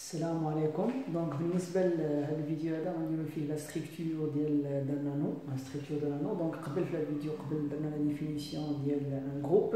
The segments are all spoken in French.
السلام عليكم. دونك بالنسبه لهذا الفيديو هذا غنديرو فيه لا ستركتور ديال نانو، دونك قبل في الفيديو قبل درنا لا ديفينيسيون ديال ان جروب.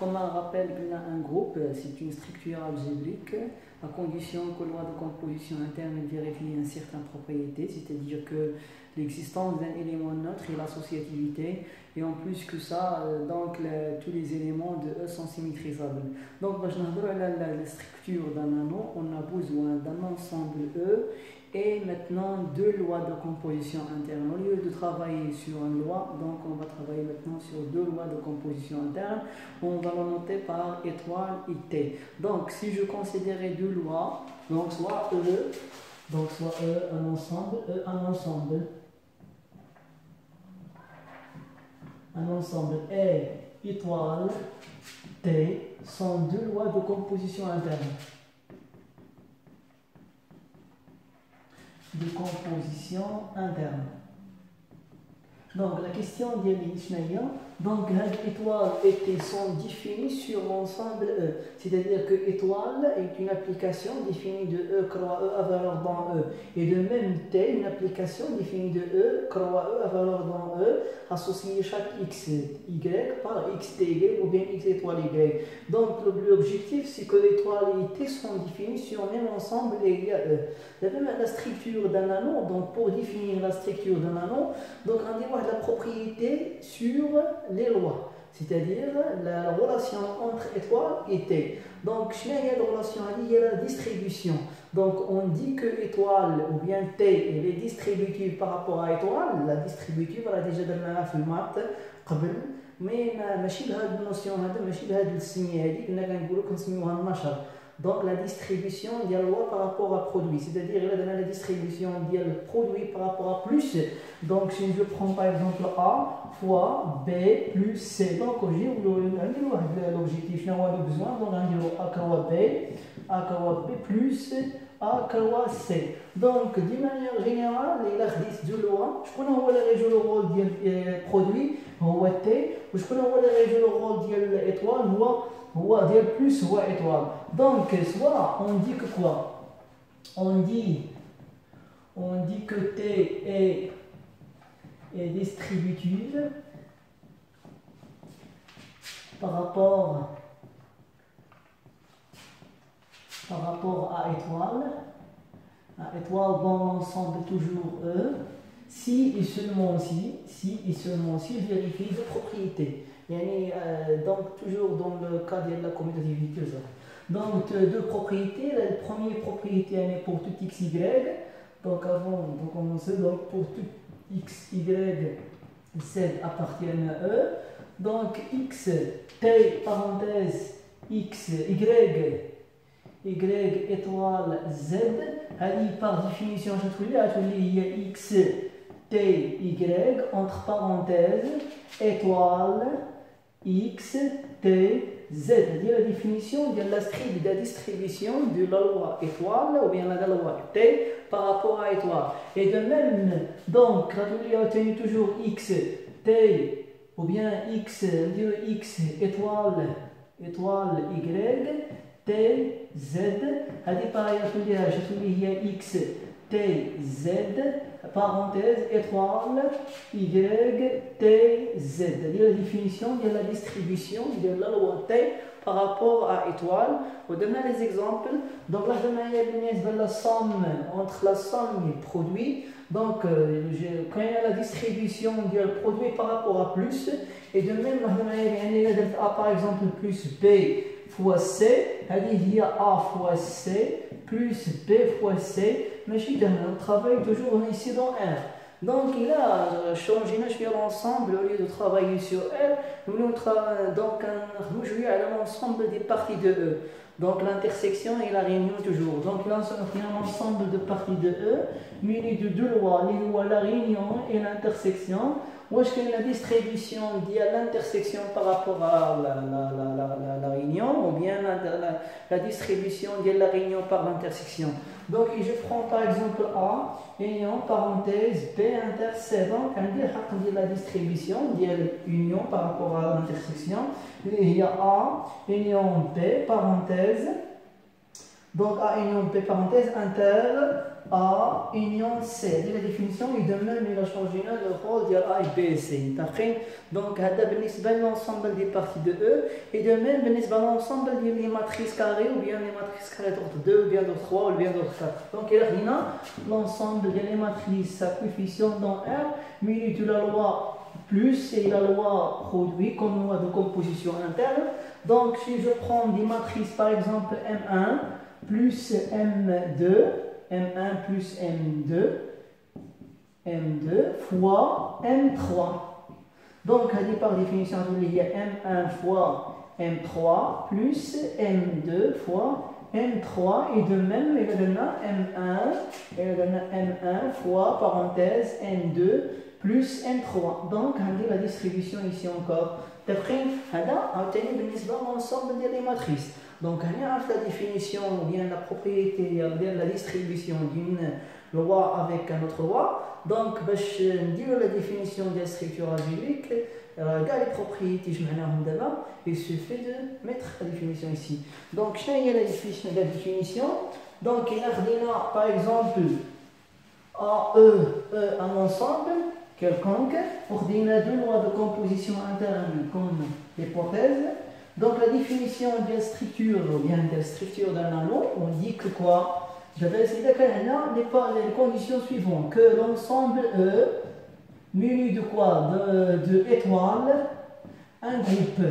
كوم رابيل قلنا ان جروب سي une structure algébrique à condition que la loi de composition interne vérifie une certaine propriété, c'est-à-dire que l'existence d'un élément neutre et l'associativité, et en plus que ça, donc tous les éléments de E sont symétrisables. Donc, la structure d'un anneau, on a besoin d'un ensemble E et maintenant deux lois de composition interne. Au lieu de travailler sur une loi, donc on va travailler maintenant sur deux lois de composition interne. On va le noter par étoile et T. Donc, si je considérais deux lois, donc soit E, un ensemble, E, un ensemble. Un ensemble et étoile T sont deux lois de composition interne. Donc la question d'Yali donc étoile et T sont définies sur l'ensemble E. C'est-à-dire que étoile est une application définie de E, croix E à valeur dans E. Et de même T, une application définie de E, croix E à valeur dans E, associée chaque X, Y par X, T, Y ou bien X étoile Y. Donc l'objectif c'est que l'étoile et T sont définies sur le même ensemble et il y a E. La structure d'un anneau, donc pour définir la structure d'un anneau, donc on dit la propriété sur les lois, c'est-à-dire la relation entre étoile et T. Donc, il y a la relation, il y a la distribution. Donc, on dit que étoile ou bien T elle est distributive par rapport à étoile. La distributive, on l'a déjà donné في المات قبل، mais ماشي بهذه النوسيون هذا، ماشي بهذه السميه هذه، كنا كنقولوا كنسميوها النشر. Donc la distribution de la loi par rapport à produit, c'est-à-dire la distribution du produit par rapport à plus. Donc si je prends par exemple A fois B plus C, donc l'objectif, on a besoin, donc on dit A croix B plus A croix C. Donc d'une manière générale, il existe deux lois. Je connais le rôle du produit, T, je connais le rôle de l'étoile, ou dire plus ou étoile. Donc soit on dit que quoi, on dit que T est distributive par rapport à étoile dans l'ensemble toujours E, si et seulement si il vérifie les propriétés. Donc toujours dans le cas de la commutativité. Donc deux propriétés. La première propriété elle est pour tout x, y. Donc avant de commencer, donc pour tout x, y, z appartiennent à E. Donc x, t, parenthèse, x, y étoile z. Par définition, il y a x, t, y entre parenthèses, étoile, x, t, z. C'est la définition de la distribution de la loi étoile ou bien la loi t par rapport à étoile. Et de même, donc, on a obtenu toujours x, t ou bien x étoile, y, t, z. Pareil, il y a x, t, z, parenthèse, étoile, y, t, z. C'est-à-dire la définition de la distribution de la loi t par rapport à étoile. On donne les exemples. Donc là, il y a la somme entre la somme et le produit. Donc, quand il y a la distribution du produit par rapport à plus, et de même, il y a par exemple plus B fois C, il y a A fois C plus B fois C, mais on travaille toujours ici dans R. Donc il a changé l'ensemble, au lieu de travailler sur R, nous allons jouer à l'ensemble des parties de E. Donc l'intersection et la réunion toujours. Donc là, on a un ensemble de parties de E, muni de deux lois, les lois la réunion et l'intersection. Où est-ce qu'il y a la distribution de l'intersection par rapport à la réunion, ou bien la distribution de la réunion par l'intersection. Donc je prends par exemple A, union, parenthèse, B, inter, C. Donc on dit la distribution de l'union par rapport à l'intersection. Il y a A, union, B, parenthèse, Donc A union B parenthèse inter A union C. دي la définition et de même il a changé le rôle de A et B et C. Donc هذا بالنسبة l'ensemble des parties de E et de même بالنسبة l'ensemble des matrices carrées ou bien les matrices carrées d'ordre 2 ou bien d'ordre 3 ou bien d'ordre 4. Donc il y a l'ensemble des matrices à coefficient dans R munis de la loi plus et la loi produit comme loi de composition interne. Donc si je prends des matrices par exemple M1 plus M2, M1 plus M2, M2 fois M3. Donc, par définition, il y a M1 fois M3 plus M2 fois M3 et de même, il y a M1 fois parenthèse M2 plus M3. Donc, on a la distribution ici encore. D'après, on a obtenu l'ensemble des matrices. Donc, on a la définition ou bien la propriété ou bien la distribution d'une loi avec un autre loi. Donc, pour dire la définition de la structure algébrique, les propriétés, il suffit de mettre la définition ici. Donc, je vais la définition. Donc, il y a par exemple AE, un ensemble quelconque, pour donner deux lois de composition interne comme l'hypothèse. Donc la définition de la structure, ou bien de la structure d'un anneau, on dit que quoi? Je vais essayer de les conditions suivantes. Que l'ensemble E, muni de quoi? De étoiles, un groupe.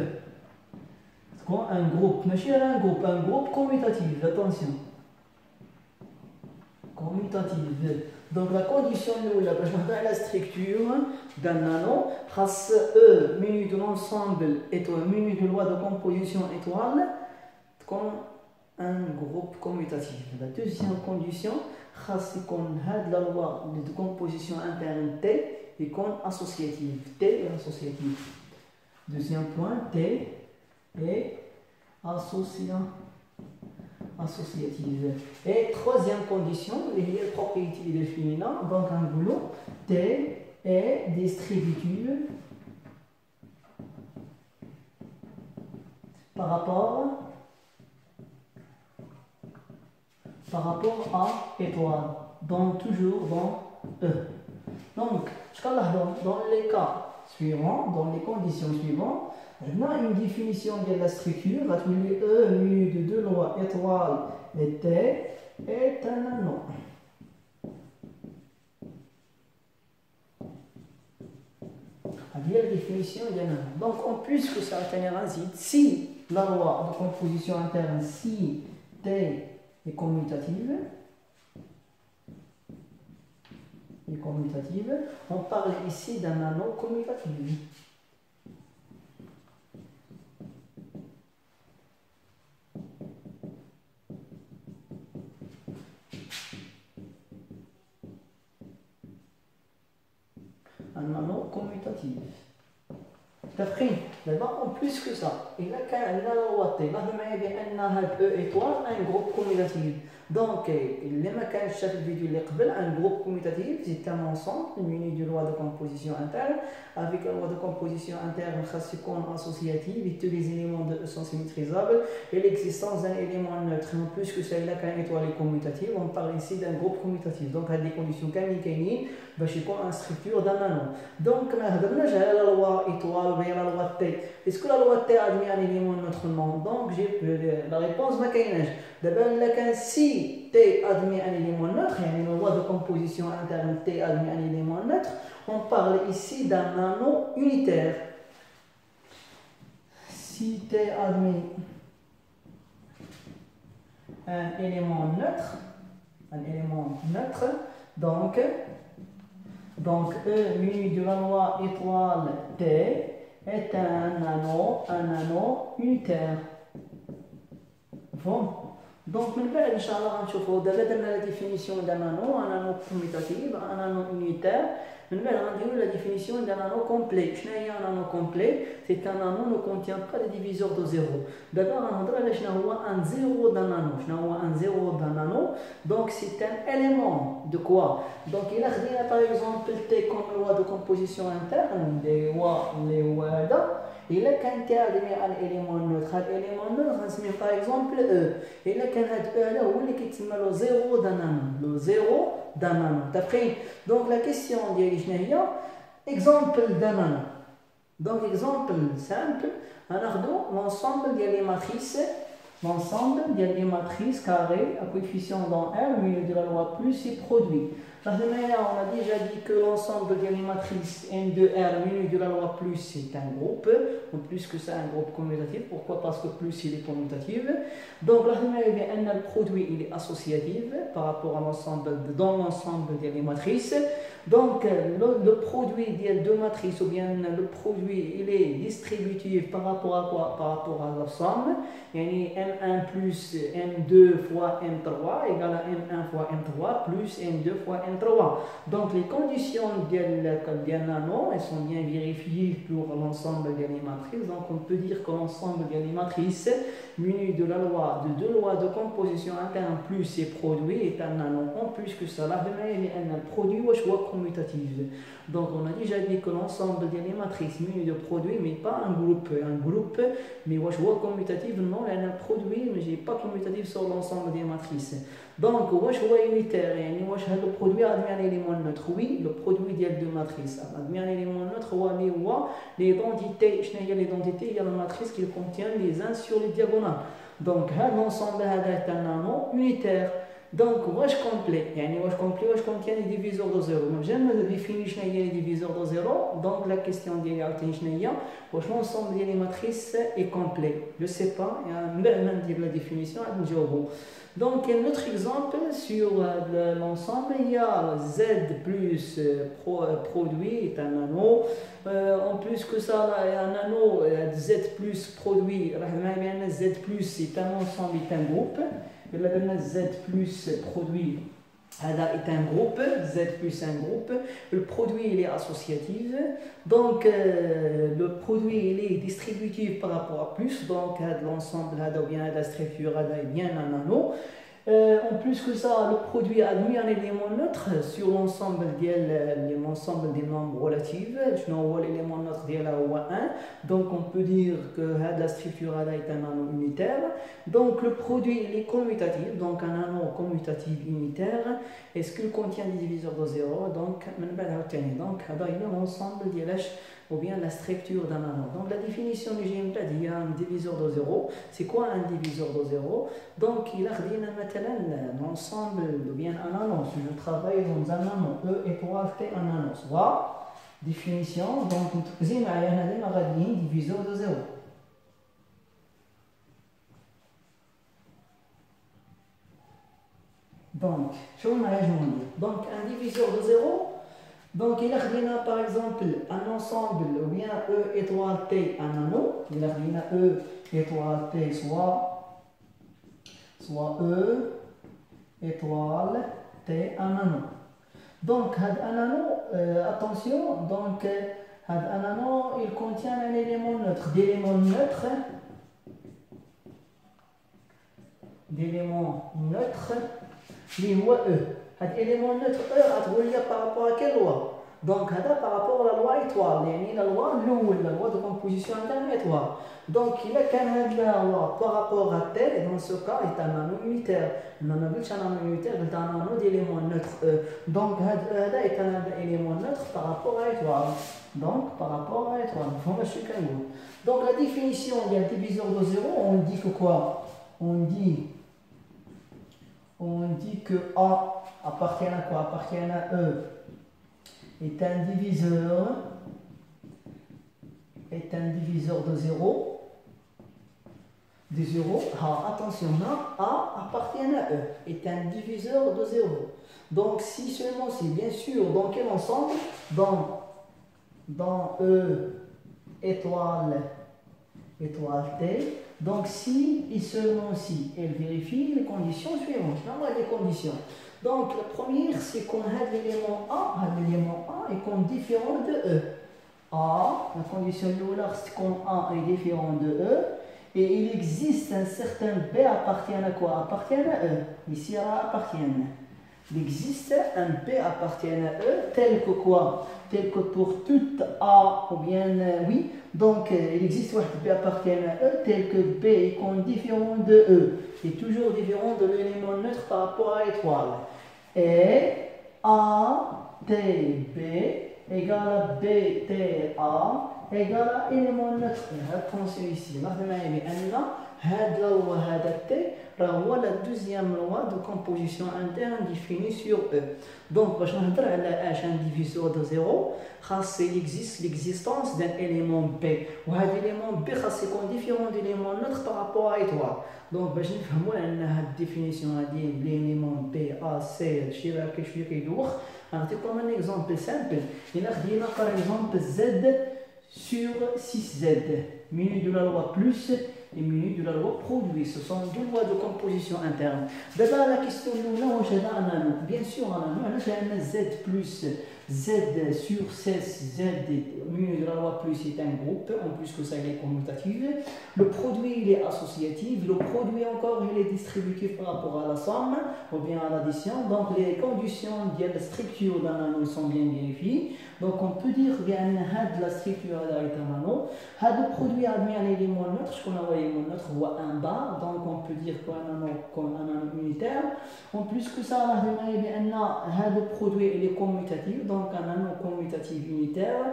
C'est quoi? Un groupe, un groupe commutatif, attention. Commutatif. Donc la condition nulle, la structure d'un anneau, E muni de l'ensemble étoile, muni de loi de composition étoile, comme un groupe commutatif. La deuxième condition, c'est qu'on a la loi de composition interne T et qu'on associative. T et associative. Deuxième point, T et associative. Et troisième condition, il y a la propriété du féminin, donc un boulot, T est distributive par rapport à étoile, donc toujours dans E. Donc, dans les cas suivants, dans les conditions suivantes, on a une définition de la structure, appelée E muni de deux lois étoiles et T est un anneau. La définition d'un anneau. Donc, en plus que ça va ainsi, si la loi de composition interne, si T est commutative, on parle ici d'un anneau commutatif. Un anneau commutatif. D'après, d'abord, en plus que ça, il y a la loi T, E étoile, un groupe commutatif. Donc, les mécanismes chaque vidéo un groupe commutatif, c'est un ensemble muni de loi de composition interne. Avec la loi de composition interne, associative, et tous les éléments sont symétrisables, et l'existence d'un élément neutre. En plus que ça, il y a qu'une étoile commutative, on parle ici d'un groupe commutatif. Donc, à des conditions mécaniques, c'est une structure d'un anneau. Donc, j'ai la loi étoile, ou la loi T. Est-ce que la loi T admet un élément neutre? Non. Donc, la réponse est d'abord, si T admet un élément neutre, il y a une loi de composition interne T admet un élément neutre, on parle ici d'un anneau unitaire. Si T admet un élément neutre, donc E muni de la loi étoile T est un anneau unitaire. Bon. Donc, من بعد إن شاء الله غنشوفوا دابا درنا لا ديفينيسيون دان انو كوميتاتيف ان انو يونيتير من بعد غنديروا لا ديفينيسيون دان انو كومبلي. شنو هي ان انو كومبلي؟ سي ان انو نو كونتيان با دي ديفيزور دو زيرو. دابا غنهضروا على شنو هو ان زيرو دان انو. شنو هو ان زيرو دان انو؟ دونك سي ان اليمون دو كوا. دونك الا خدينا باغ اكزومبل تي كوم لوا دو كومبوزيسيون انترن لي هو هذا إلا كان تعدمي على الإليمون نوتر، هاد الإليمون نوتر غنسميه باغ إكزومبل أو. إلا كان هاد أو هذا هو اللي كيتسمى لو زيرو دان نانو، لو زيرو دان نانو. دابخي دونك لا كيسيون ديالي شنو هي؟ إكزومبل دان نانو. دونك إكزومبل سامبل غناخدو لونسومبل ديال لي ماتريس. L'ensemble des matrices carrées à coefficient dans R, au milieu de la loi plus est produit. De la même manière, on a déjà dit que l'ensemble des matrices M de R, au milieu de la loi plus, c'est un groupe. En plus que ça, un groupe commutatif. Pourquoi? Parce que plus, il est commutatif. Donc, la même manière, le produit, il est associatif par rapport à l'ensemble, dans l'ensemble des matrices. Donc, le produit des deux matrices, ou bien le produit, il est distributif par rapport à quoi? Par rapport à la somme. Yani M1 plus M2 fois M3 égale à M1 fois M3 plus M2 fois M3. Donc, les conditions de nano, elles sont bien vérifiées pour l'ensemble des matrices. Donc, on peut dire que l'ensemble des matrices munies de la loi, de deux lois de composition interne plus et produit est un nano. En plus que ça, là, un produit ou choix commutatif. Donc, on a déjà dit que l'ensemble des matrices munies de produits, mais pas un groupe, mais choix commutatif, non, il y a un produit, mais j'ai pas commutatif sur l'ensemble des matrices. Donc, choix unitaire, le produit a un élément neutre. Oui, le produit des deux matrices a un élément neutre. L'identité, l'identité, il y a la matrice qui contient les uns sur les diagonales. Donc, l'ensemble est un nano unitaire. Donc, واش complet, يعني واش complet, واش contient les diviseurs de 0. J'aime définir شنو هي les diviseurs de 0. Donc, la question ديالي عاوتاني شنو هي؟ واش l'ensemble ديال les matrices est complet? Je sais pas, il y a même la définition à نجاوبو. Donc, un autre exemple sur l'ensemble, il y a Z plus produit est un nano. En plus que ça, il y a un nano, Z plus produit, Z plus est un ensemble, est un groupe. Z plus produit est un groupe, Z plus un groupe. Le produit il est associatif, donc le produit il est distributif par rapport à plus, donc l'ensemble ou bien la structure est bien un nano. En plus que ça, le produit a mis un élément neutre sur l'ensemble des nombres relatifs. Je n'envoie l'élément neutre de la 1. Donc on peut dire que la structure est un nano unitaire. Donc le produit il est commutatif, donc un nano commutatif unitaire. Est-ce qu'il contient des diviseurs de 0? Donc il y a l'ensemble des ou bien la structure d'un nano. Donc la définition du GMT il y a un diviseur de 0. C'est quoi un diviseur de 0? Donc il a l'ensemble ou bien un nano. Si je travaille dans un nano, E égale T un nano. Soit définition, donc il y a un diviseur de 0. Donc, un diviseur de 0. Donc, il a par exemple un ensemble ou bien E étoile T un nano. Il a E étoile T soit E étoile T un nano. Donc, un nano, attention, donc un nano il contient un élément neutre. D'éléments neutres, les lois E. L'élément neutre E par rapport à quelle loi? Donc, par rapport à la loi étoile, la loi de composition interne étoile. Donc, il a la loi par rapport à T, et dans ce cas, il est un nano unitaire. Un nano unitaire est un nano d'élément neutre E. Donc, il est un élément neutre par rapport à étoile. Donc, par rapport à étoile. Donc, la définition d'un diviseur de 0, on dit que quoi? On dit que A appartient à quoi? Appartient à E. Est un diviseur de 0. De 0. Attention, A appartient à E. Est un diviseur de 0. Donc, si seulement si, bien sûr, dans quel ensemble? Dans E étoile T. Donc, si et seulement si, elle vérifie les conditions suivantes. Là, on a des conditions. Donc, la première, c'est qu'on a l'élément A est comme différent de E. A, la condition numéro c'est qu'on A est différent de E. Et il existe un certain B appartient à quoi? Appartient à E. Ici, A appartient. il existe un P appartiennent à E tel que quoi? Tel que pour toute A ou bien oui. Donc il existe un B appartiennent à E tel que B est différent de E. Et toujours différent de l'élément neutre par rapport à l'étoile. Et A, T, B égale à B, T, A égale à élément neutre. Attention ici, la deuxième loi de composition interne définie sur E. Donc, باش نهضر على H un diviseur de 0, il existe l'existence d'un élément B. وهذا élément B خاص يكون différent de l'élément neutre par rapport à étoile. Donc, باش نفهموا ان هاد الديفينيسيون هادي l'élément B, A, C, هادشي راه كيشويه كيدوخ. نعطيكم un exemple simple. إلا خدينا par exemple Z sur 6Z, menu de la loi plus et menu de la loi produit. Ce sont deux lois de composition interne. D'abord, la question nous, bien sûr, on a Z plus Z sur 16, Z, menu de la loi plus est un groupe, en plus que ça il est commutatif. Le produit il est associatif, le produit encore il est distributif par rapport à la somme ou bien à l'addition. Donc les conditions de la structure d'un anneau sont bien vérifiées. Donc on peut dire bien que la structure d'un anneau, le produit admis un élément neutre, ce qu'on a l'élément neutre voit un bar, donc on peut dire qu'un anneau unitaire. En plus que ça, le produit il est commutatif. Donc un anneau commutatif unitaire,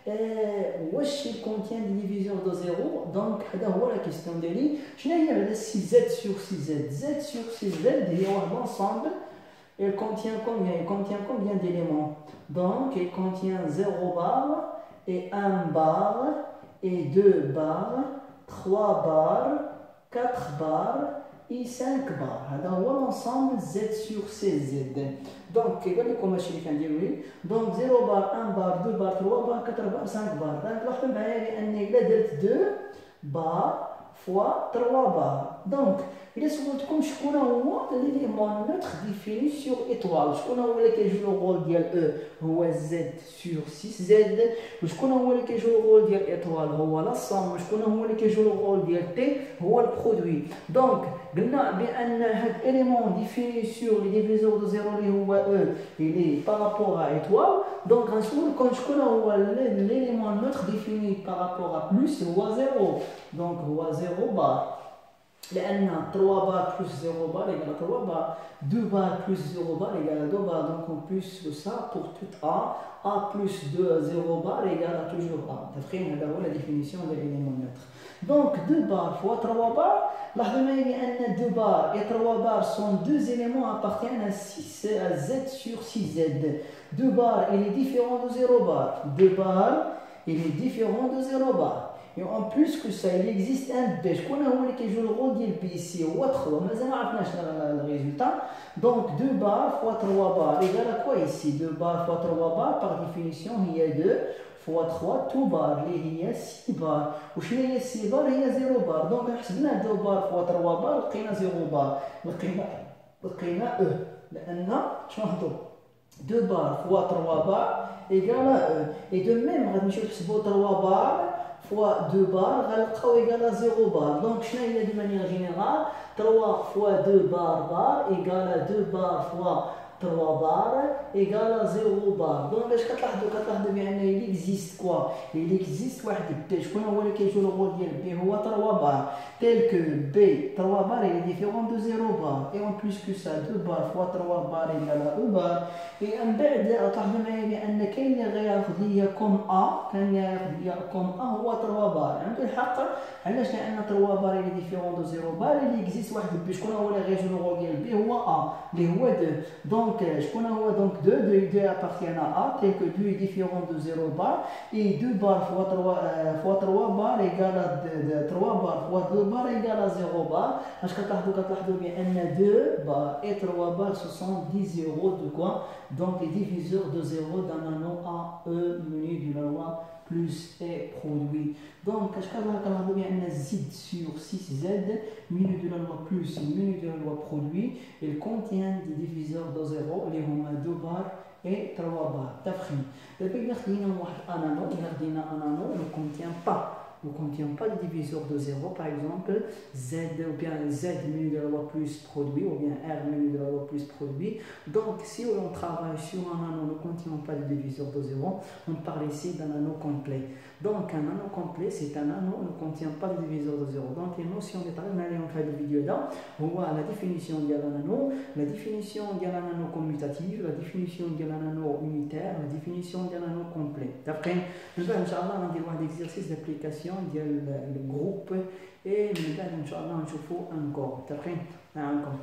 il contient des divisions de 0. Donc la question de l'île, je n'ai pas 6Z sur 6Z. Z sur 6Z, l'ensemble, il contient combien? Il contient combien d'éléments? Donc il contient 0 bar et 1 bar et 2 bars, 3 bars, 4 bars et 5 bars. Alors l'ensemble Z sur CZ. Donc, donc 0 bar, 1 bar, 2 bar, 3 bar, 4 bar, 5 bar. Donc, il a 2 bars fois 3 bars. Donc, il est souvent comme je connais l'élément neutre défini sur étoile. Je connais le rôle de E, Z sur 6Z. Je connais le rôle de étoile, la somme. Je connais le rôle de T, le produit. Donc, قلنا بأن هذا l'élément défini sur les diviseurs de 0 اللي هو E, il est par rapport à étoile. Donc quand je connais l'élément neutre défini par rapport à plus هو 0. Donc هو 0 bar. لأن 3 bar plus 0 bar égale 3 bar, 2 bar plus 0 bar égale 2 bar. Donc en plus de ça, pour tout A plus 2 0 bar égale toujours A. C'est la définition de l'élément neutre. Donc 2 bars fois 3 bars, لاحظوا أن 2 bars et 3 bars sont deux éléments appartiennent à Z sur 6Z. 2 bars il est différent de 0 bar. 2 bars il est différent de 0 bar. Et en plus que ça, il existe un B. Je connais qui joue le rôle de B ici ou 3, mais je n'ai pas le résultat. Donc 2 bars fois 3 bars égale à quoi ici? 2 bars fois 3 bars, par définition, il y a 2 fois 3, 2 bars, il y a 6 bars. Ou chez les 6 bars, il y a 0 bars. Donc, on a 2 bars fois 3 bars, il y a 0 bars. Il y a E. Je 2 bars fois 3 bars égale à E. Et de même, je vais 3 bars fois 2 bars égale à 0 bar. Donc, de manière générale, 3 fois 2 bar égale à 2 bars fois 3 bars égale à 0 bar. Donc, il existe quoi? Il existe واحد B. Je connais où qui joue le rôle de B, هو 3 bars. Tel que B, 3 bars est différent de 0 bar. Et en plus que ça, 2 bars fois 3 bars égale à 1 bar. Et en بعد لاحظوا معايا بأن كاين اللي غياخذ ليا كوم A، كاين اللي ياخذ ليا كوم A هو 3 بار. عنده الحق علاش؟ لأن 3 بار اللي ديفيرون دو 0 بار اللي اكزيست واحد B. شكون هو اللي غيجي le rôle ديال B هو A اللي هو 2. Donc شكون هو donc 2 appartient à A tel que 2 est différent de 0 bar et 2 bars fois 3 bars égale à 3 bars fois 2 bars égale à 0 bar. اش كتلاحظوا بأن 2 bars et 3 bars ce sont 10 0 de quoi? Donc les diviseurs de 0 d'un anneau A, E, menu de la loi plus et produit. Donc, Z sur 6Z, menu de la loi plus et menu de la loi produit, il contient des diviseurs de 0, les 2 bars et 3 bars. D'abord, il y a un anneau, ne contient pas ne contient pas de diviseur de 0, par exemple Z ou bien Z mu de la loi plus produit ou bien R mu de la loi plus produit. Donc si on travaille sur un anneau ne contenant pas de diviseur de 0, on parle ici d'un anneau complet. Donc un anneau complet, c'est un anneau qui ne contient pas de diviseur de 0. Donc les notions de travail, on allait en faire de vidéo là. On voit la définition de l'anneau, la définition de l'anneau commutatif, la définition de l'anneau unitaire, la définition de l'anneau complet. D'après, nous allons Inch'Allah on un exercice d'application du groupe et nous allons Inch'Allah on chauffe encore. D'après, encore.